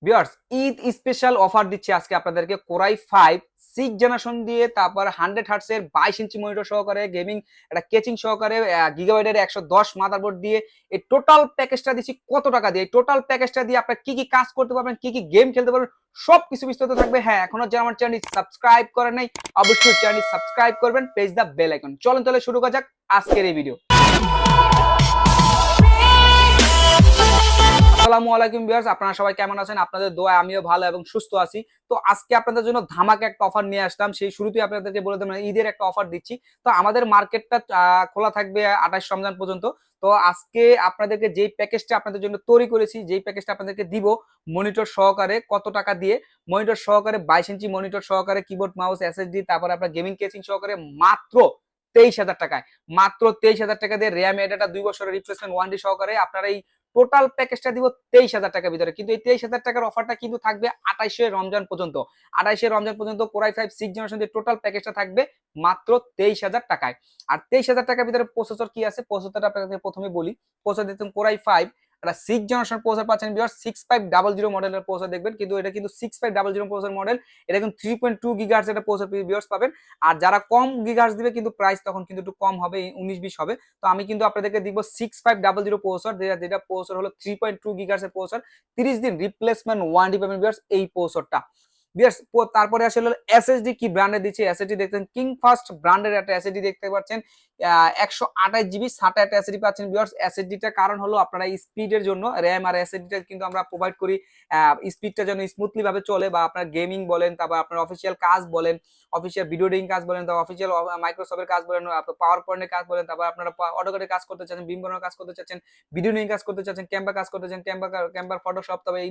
Viewers, Eid special offer দিচ্ছে আজকে আপনাদেরকে কোরাই 5 6 জেনারেশন দিয়ে, তারপর 100 হার্টস এর 22 ইঞ্চি মনিটর সহকারে, গেমিং একটা কেচিং সহকারে, গিগাবাইটের 110 মাদারবোর্ড দিয়ে এই টোটাল প্যাকেজটা দিচ্ছি কত টাকা দিয়ে। এই টোটাল প্যাকেজটা দিয়ে আপনারা কি কি কাজ করতে পারবেন, কি কি গেম খেলতে পারবেন, সবকিছু বিস্তারিত থাকবে। হ্যাঁ, এখনো যারা আমার চ্যানেল সাবস্ক্রাইব করেন নাই, অবশ্যই চ্যানেল সাবস্ক্রাইব করবেন, প্রেস দা বেল আইকন। চলুন তাহলে শুরু করা যাক আজকের এই ভিডিও। আসসালামু আলাইকুম ভিউয়ার্স, আপনারা সবাই কেমন আছেন? আপনাদের দোয়ায় আমিও ভালো এবং সুস্থ আছি। তো আজকে আপনাদের জন্য ধামাকা একটা অফার নিয়ে আসলাম। সেই শুরুতেই আপনাদেরকে বলে দিলাম ঈদের একটা অফার দিচ্ছি। তো আমাদের মার্কেটটা খোলা থাকবে 28 রমজান পর্যন্ত। তো আজকে আপনাদেরকে যেই প্যাকেজটা আপনাদের জন্য তৈরি করেছি, যেই প্যাকেজটা আপনাদেরকে দিব মনিটর সহকারে, কত টাকা দিয়ে মনিটর সহকারে, 22 ইঞ্চি মনিটর সহকারে, কিবোর্ড মাউস এসএসডি, তারপরে আপনার গেমিং কেসিং সহকারে মাত্র 23,000 টাকায়, মাত্র 23,000 টাকা দিয়ে র্যাম এডাটা 2 বছরের রিপ্লেসমেন্ট ওয়ারেন্টি সহকারে আপনারা এই টোটাল প্যাকেজটা দিব 23,000 টাকার ভিতরে। কিন্তু এই 23,000 টাকার অফারটা কিন্তু থাকবে 28শে রমজান পর্যন্ত। 28শে রমজান পর্যন্ত কোরাই 5 6 জেনারেশন দিয়ে টোটাল প্যাকেজটা থাকবে মাত্র 23,000 টাকায়। আর 23,000 টাকার ভিতরে প্রসেসর কি আছে, প্রসেসরটা আপনাদের প্রথমে বলি। প্রসেসর দেখুন কোরাই 5 একটা 6 জেনারেশন প্রসেসর পাচ্ছেন ভিউয়ার, 6500 মডেলের প্রসেসর দেখবেন, কিন্তু এটা কিন্তু 6500 প্রসেসর মডেল। এটা কিন্তু 3.2 গিগাহার্টজ একটা প্রসেসর ভিউয়ার্স পাবেন। আর যারা কম গিগাহার্টজ দিবে কিন্তু প্রাইস তখন কিন্তু একটু কম হবে, 19-20 হবে। তো আমি কিন্তু আপনাদেরকে দিব 6500 প্রসেসর, যেটা প্রসেসর হলো 3.2 গিগাহার্টজ এর প্রসেসর, 30 দিন রিপ্লেসমেন্ট ওয়ারেন্টি পাবেন ভিউয়ার্স এই প্রসেসরটা। ভিউয়ার্স, তারপরে আসলে এসএসডি কি ব্র্যান্ডের দিচ্ছে, এসএসডি দেখতেন কিং ফাস্ট ব্র্যান্ডের একটা এসএসডি দেখতে পাচ্ছেন। 128 জিবি SATA একটা এসএসডি পাচ্ছেন ভিউয়ার্স। এসএসডিটা কারণ হলো আপনারা স্পিডের জন্য, র্যাম আর এসএসডিটা কিন্তু আমরা প্রোভাইড করি স্পিডটা যেন স্মুথলি ভাবে চলে, বা আপনার গেমিং বলেন, তারপর আপনার অফিসিয়াল কাজ বলেন, অফিসিয়াল ভিডিও এডিটিং কাজ বলেন, তারপর অফিসিয়াল মাইক্রোসফটের কাজ বলেন, আপনার পাওয়ার পয়েন্টের কাজ বলেন, তারপর আপনারা অটোক্যাডের কাজ করতে চাচ্ছেন, বিম বানানোর কাজ করতে চাচ্ছেন, ভিডিও নিয়ে কাজ করতে চাচ্ছেন, ক্যানভা কাজ করতে চাচ্ছেন, ক্যানভা ফটোশপ, তবে এই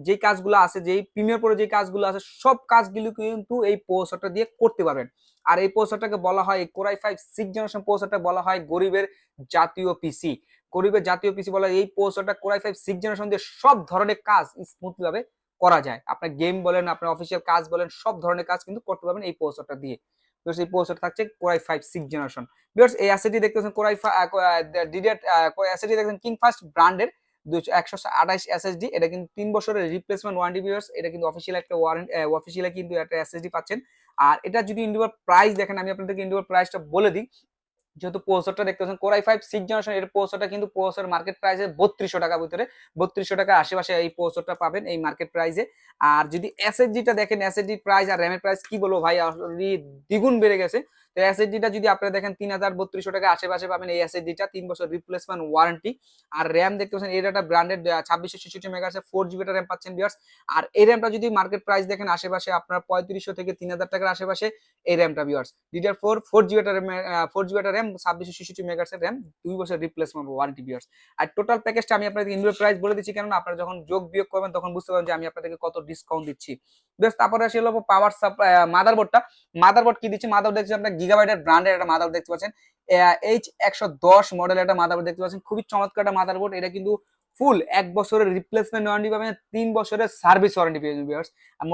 যে কাজগুলো আছে, যেই প্রিমিয়ার প্রো যে কাজগুলো আছে, সব কাজগুলো কিন্তু এই প্রসেসরটা দিয়ে করতে পারবেন। আর এই প্রসেসরটাকে বলা হয়, কোরাই 5 6 জেনারেশন প্রসেসরটা বলা হয় গরিবের জাতীয় পিসি। গরিবের জাতীয় পিসি বলা হয় এই প্রসেসরটা। কোরাই 5 6 জেনারেশন দিয়ে সব ধরনের কাজ স্মুথলি ভাবে করা যায়। আপনার গেম বলেন, আপনার অফিসিয়াল কাজ বলেন, সব ধরনের কাজ কিন্তু করতে পারবেন এই প্রসেসরটা দিয়ে। এই প্রসেসর থাকছে কোরাই 5 6 জেনারেশন। ভিউয়ার্স, এই অ্যাসেটটি দেখতেছেন কোরাই ডিডিআর অ্যাসেটটি দেখতেছেন কিং ফাস্ট ব্র্যান্ডের 128 এসএসডি। এটা কিন্তু 3 বছরের রিপ্লেসমেন্ট ওয়ারেন্টি ভিউয়ার্স। এটা কিন্তু অফিসিয়াল একটা ওয়ারেন্টি, অফিসিয়ালি কিন্তু একটা এসএসডি পাচ্ছেন। আর এটা যদি ইন্ডিভিজুয়াল প্রাইস দেখেন, আমি আপনাদেরকে ইন্ডিভিজুয়াল প্রাইসটা বলে দিই। যেহেতু প্রসেসরটা দেখতে পাচ্ছেন কোরাই 5 6 জেনারেশন, এর প্রসেসরটা কিন্তু প্রসেসর মার্কেট প্রাইসে 3200 টাকার ভিতরে, 3200 টাকার আশেপাশে এই প্রসেসরটা পাবেন এই মার্কেট প্রাইসে। আর যদি এসএসডিটা দেখেন, এসএসডি প্রাইস আর র‍্যামের প্রাইস কি বলবো ভাই, অলরেডি দ্বিগুণ বেড়ে গেছে। তো এসএসডিটা যদি আপনারা দেখেন 3200 টাকার আশেপাশে পাবেন এই এসএসডিটা, 3 বছর রিপ্লেসমেন্ট ওয়ারেন্টি। আর র‍্যাম দেখতে পাচ্ছেন এটা একটা ব্র্যান্ডেড 2666 মেগাহার্টজের 4GB র‍্যাম পাচ্ছেন ভিউয়ার্স। আর এই র‍্যামটা যদি মার্কেট প্রাইস দেখেন আশেপাশে আপনার 3500 থেকে 3000 টাকার আশেপাশে এই র‍্যামটা viewers. DDR4 4GB RAM, 4GB RAM, 2666 মেগাহার্টজের র‍্যাম, 2 বছর রিপ্লেসমেন্ট ওয়ারেন্টি ভিউয়ার্স। আর টোটাল প্যাকেজটা আমি আপনাদের ইন্ডিভিজুয়াল প্রাইস বলে দিচ্ছি, কারণ আপনারা যখন যোগ বিয়োগ করবেন তখন বুঝতে পারবেন যে আমি আপনাদেরকে কত ডিসকাউন্ট দিচ্ছি। বেশ, তারপরে আসলে পাওয়ার সাপ্লাই, মাদারবোর্ডটা। মাদারবোর্ড কি দিচ্ছি, মাদারবোর্ড দেখছেন আপনার গিগাবাইটের ব্র্যান্ডের একটা মাদারবোর্ড দেখতে পাচ্ছেন। H110 মডেলের একটা মাদারবোর্ড দেখতে পাচ্ছেন, খুবই চমৎকার একটা মাদারবোর্ড। এটা কিন্তু ফুল 1 বছরের রিপ্লেসমেন্ট ওয়ারেন্টি পাবেন, 3 বছরের সার্ভিস ওয়ারেন্টি পেয়ে যাবেন ভিউয়ার্স। আর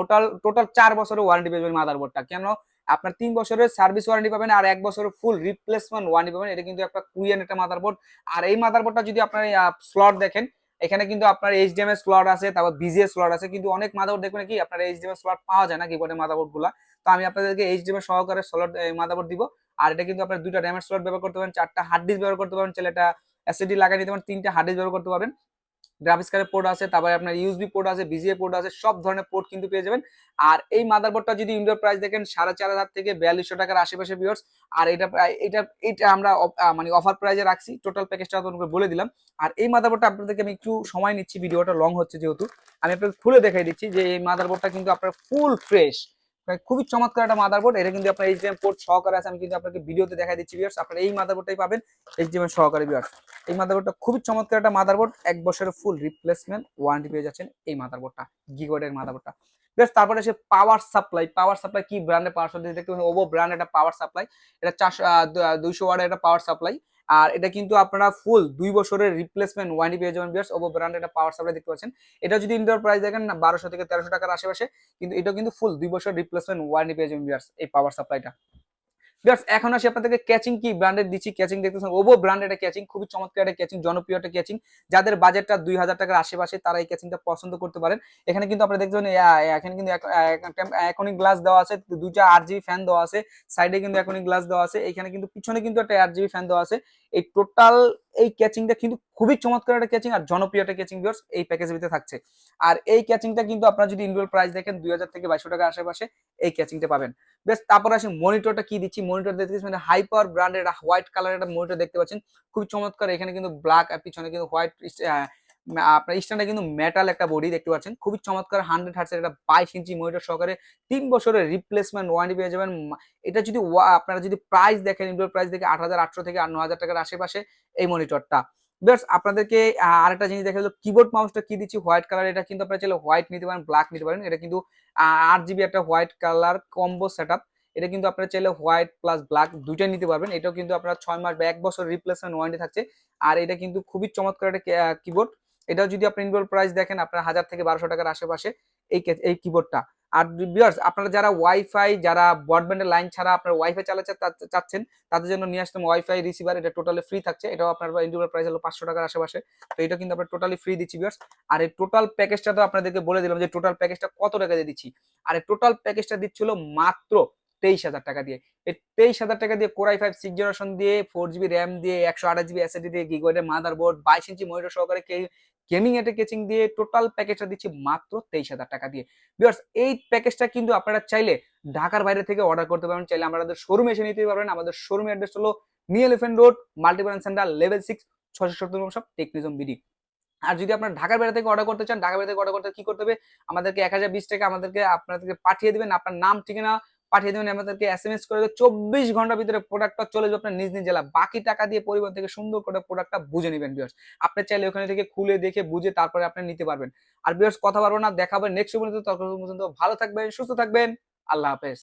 টোটাল 4 বছরের ওয়ারেন্টি পেয়ে যাবেন মাদারবোর্ডটা। কেন, আপনার 3 বছরের সার্ভিস ওয়ারেন্টি পাবেন আর 1 বছরের ফুল রিপ্লেসমেন্ট ওয়ারেন্টি পাবেন। এটা কিন্তু একটা কুইয়েন একটা মাদারবোর্ড। আর এই মাদারবোর্ডটা যদি আপনার স্লট দেখেন, এখানে কিন্তু আপনার এইচডিএমআই স্লট আছে, তারপর বিজিএ স্লট আছে, কিন্তু অনেক মাদারবোর্ড দেখবেন কি আপনার এইচডিএমআই স্লট পাওয়া যায় না কিবোর্ডের মাদারবোর্ড গুলা। তো আমি আপনাদেরকে এইচডিএমআই সহকারে স্লট মাদারবোর্ড দিব। আর এটা কিন্তু আপনার 2টা র‍্যামের স্লট ব্যবহার করতে পারেন, 4টা হার্ড ডিস্ক ব্যবহার করতে পারেন, চাইলে এটা এসএসডি লাগিয়ে নিতে পারেন, 3টা হার্ড ডিস্ক ব্যবহার করতে পারবেন। গ্রাফিক্স কার্ডের পোর্ট আছে, তারপরে আপনার ইউএসবি পোর্ট আছে, বিজিএ পোর্ট আছে, সব ধরনের পোর্ট কিন্তু পেয়ে যাবেন। আর এই মাদারবোর্ডটা যদি ইন্ডিয়ার প্রাইস দেখেন 4,500 থেকে 4200 টাকার আশেপাশে ভিউয়ার্স। আর এটা আমরা মানে অফার প্রাইসে রাখছি, টোটাল প্যাকেজটা আপনাদের বলে দিলাম। আর এই মাদারবোর্ডটা আপনাদেরকে আমি একটু সময় নিচ্ছি, ভিডিওটা লং হচ্ছে যেহেতু, আমি আপনাদের খুলে দেখাই দিচ্ছি যে এই মাদারবোর্ডটা কিন্তু আপনার ফুল ফ্রেশ, খুবই চমৎকার একটা মাদারবোর্ড। এটা কিন্তু আপনার এইচডিএমআই পোর্ট সহকারে আছে, আমি কিন্তু আপনাকে ভিডিওতে দেখাই দিচ্ছি ভিউয়ার্স। আপনারা এই মাদারবোর্ডটাই পাবেন এইচডিএমআই সহকারে ভিউয়ার্স। এই মাদারবোর্ডটা খুবই চমৎকার একটা মাদারবোর্ড, 1 বছরের ফুল রিপ্লেসমেন্ট ওয়ারেন্টি পেয়ে যাচ্ছেন এই মাদারবোর্ডটা, গিগাবাইটের মাদারবোর্ডটা। বেশ, তারপরে আসে পাওয়ার সাপ্লাই। পাওয়ার সাপ্লাই কি ব্র্যান্ডের পাওয়ার সাপ্লাই দেখতে পাচ্ছেন, ওভো ব্র্যান্ড একটা পাওয়ার সাপ্লাই। এটা 200 ওয়াটের একটা পাওয়ার সাপ্লাই। আর এটা কিন্তু আপনারা ফুল 2 বছরের রিপ্লেসমেন্ট ওয়ারেন্টি পেয়ে যাবেন ভিউয়ার্স। ওভো ব্র্যান্ডের একটা পাওয়ার সাপ্লাই দেখতে পাচ্ছেন। এটা যদি ইন্ডিয়ার প্রাইস দেখেন 1200 থেকে 1300 টাকার আশেপাশে, কিন্তু এটা কিন্তু ফুল 2 বছর রিপ্লেসমেন্ট ওয়ারেন্টি পেয়ে যাবেন ভিউয়ার্স এই পাওয়ার সাপ্লাইটা। এখন আসি আপনাদেরকে ক্যাচিং কি ব্র্যান্ডের দিচ্ছি। ক্যাচিং দেখতেছেন ওভো ব্র্যান্ডের একটা ক্যাচিং, খুবই চমৎকার একটা ক্যাচিং, জনপ্রিয় একটা ক্যাচিং। যাদের বাজেটটা 2000 টাকার আশেপাশে তারা এই ক্যাচিংটা পছন্দ করতে পারেন। এখানে কিন্তু আপনারা দেখতে পাবেন এখানে কিন্তু অ্যাকোনিক গ্লাস দেওয়া আছে, দুইটা আরজিবি ফ্যান দেওয়া আছে, সাইডে কিন্তু অ্যাকোনিক গ্লাস দেওয়া আছে, এখানে কিন্তু পিছনে কিন্তু একটা আরজিবি ফ্যান দেওয়া আছে। এই টোটাল এই ক্যাচিংটা কিন্তু খুবই চমৎকার একটা ক্যাচিং আর জনপ্রিয় একটা ক্যাচিং ভিউয়ার্স এই প্যাকেজের ভিতরে থাকছে। আর এই ক্যাচিংটা কিন্তু আপনারা যদি ইন্ডিভিজুয়াল প্রাইস দেখেন 2000 থেকে 2200 টাকার আশেপাশে এই ক্যাচিংটা পাবেন। বেশ, তারপর আসি মনিটরটা কি দিচ্ছি। মনিটর দেখতে মানে হাই পাওয়ার ব্র্যান্ডের একটা হোয়াইট কালারের একটা মনিটর দেখতে পাচ্ছেন, খুবই চমৎকার। এখানে কিন্তু ব্ল্যাক আর পিছনে কিন্তু হোয়াইট, আপনার স্ট্যান্ডে কিন্তু মেটাল একটা বডি দেখতে পাচ্ছেন, খুবই চমৎকার। 100 হার্টজের একটা 22 ইঞ্চি মনিটর সহকারে 3 বছরের রিপ্লেসমেন্ট ওয়ারেন্টি পেয়ে যাবেন। এটা যদি আপনারা যদি প্রাইস দেখেন, ইনডোর প্রাইস দেখে 8800 থেকে 9000 টাকার আশেপাশে এই মনিটরটা। বেশ, আপনাদেরকে আরেকটা জিনিস দেখা গেল কিবোর্ড মাউসটা কি দিচ্ছি হোয়াইট কালার। এটা কিন্তু আপনারা চাইলে হোয়াইট নিতে পারেন, ব্ল্যাক নিতে পারেন। এটা কিন্তু 8 জিবি একটা হোয়াইট কালার কম্বো সেটআপ। এটা কিন্তু আপনারা চাইলে হোয়াইট প্লাস ব্ল্যাক দুইটাই নিতে পারবেন। এটাও কিন্তু আপনারা 6 মাস বা 1 বছর রিপ্লেসমেন্ট ওয়ারেন্টি থাকছে। আর এটা কিন্তু খুবই চমৎকার একটা কিবোর্ড। এটাও যদি আপনি ইনডোর প্রাইস দেখেন আপনার 1000 থেকে 1200 টাকার আশেপাশে এই কিবোর্ডটা। আর ভিউয়ার্স আপনারা যারা ওয়াইফাই, যারা ব্রডব্যান্ডের লাইন ছাড়া আপনারা ওয়াইফাই চালাতে চাচ্ছেন, তাদের জন্য নিয়ে আসলাম ওয়াইফাই রিসিভার। এটা টোটালি ফ্রি থাকছে। এটাও আপনার ইনডোর প্রাইস হলো 500 টাকার আশেপাশে। তো এটা কিন্তু আমরা টোটালি ফ্রি দিচ্ছি ভিউয়ার্স। আর এই টোটাল প্যাকেজটা তো আপনাদেরকে বলে দিলাম যে টোটাল প্যাকেজটা কত টাকা দিয়ে দিচ্ছি। আর এই টোটাল প্যাকেজটা দিচ্ছিল মাত্র 23,000 টাকা দিয়ে। এই 23,000 টাকা দিয়ে কোর i5 6 জেনারেশন দিয়ে 4 জিবি র্যাম দিয়ে 128 জিবি এসএসডি দিয়ে গিগাবাইটের মাদারবোর্ড 22 ইঞ্চি মনিটর সহকারে গেমিং এর কেচিং দিয়ে টোটাল প্যাকেজটা দিচ্ছি মাত্র 23,000 টাকা দিয়ে। ভিউয়ার্স এই প্যাকেজটা কিন্তু আপনারা চাইলে ঢাকার বাইরে থেকে অর্ডার করতে পারবেন, চাইলে আমাদের শোরুমে এসে নিতে পারবেন। আমাদের শোরুমের অ্যাড্রেস হলো new elephant road, multiplan center, level 6, 670 shop, Technism BD. আর যদি আপনারা ঢাকার বাইরে থেকে অর্ডার করতে চান, ঢাকার বাইরে থেকে অর্ডার করতে কি করতে হবে, আমাদেরকে 1020 টাকা আপনাদেরকে পাঠিয়ে দিবেন, আপনার নাম ঠিকানা পাঠিয়ে দেবেন, আমাদেরকে এসএমএস করে দেবেন। 24 ঘন্টার ভিতরে প্রোডাক্টটা চলে যাবে আপনার নিজ নিজ জেলা। বাকি টাকা দিয়ে পরিবহন থেকে সুন্দর করে প্রোডাক্টটা বুঝে নেবেন ভিউয়ার্স। আপনি চাইলে ওখানে থেকে খুলে দেখে বুঝে তারপরে আপনি নিতে পারবেন। আর ভিউয়ার্স কথা বলবো না, দেখাবেন নেক্সট ভিডিওতে। ততক্ষণ পর্যন্ত ভালো থাকবেন, সুস্থ থাকবেন। আল্লাহ হাফেজ।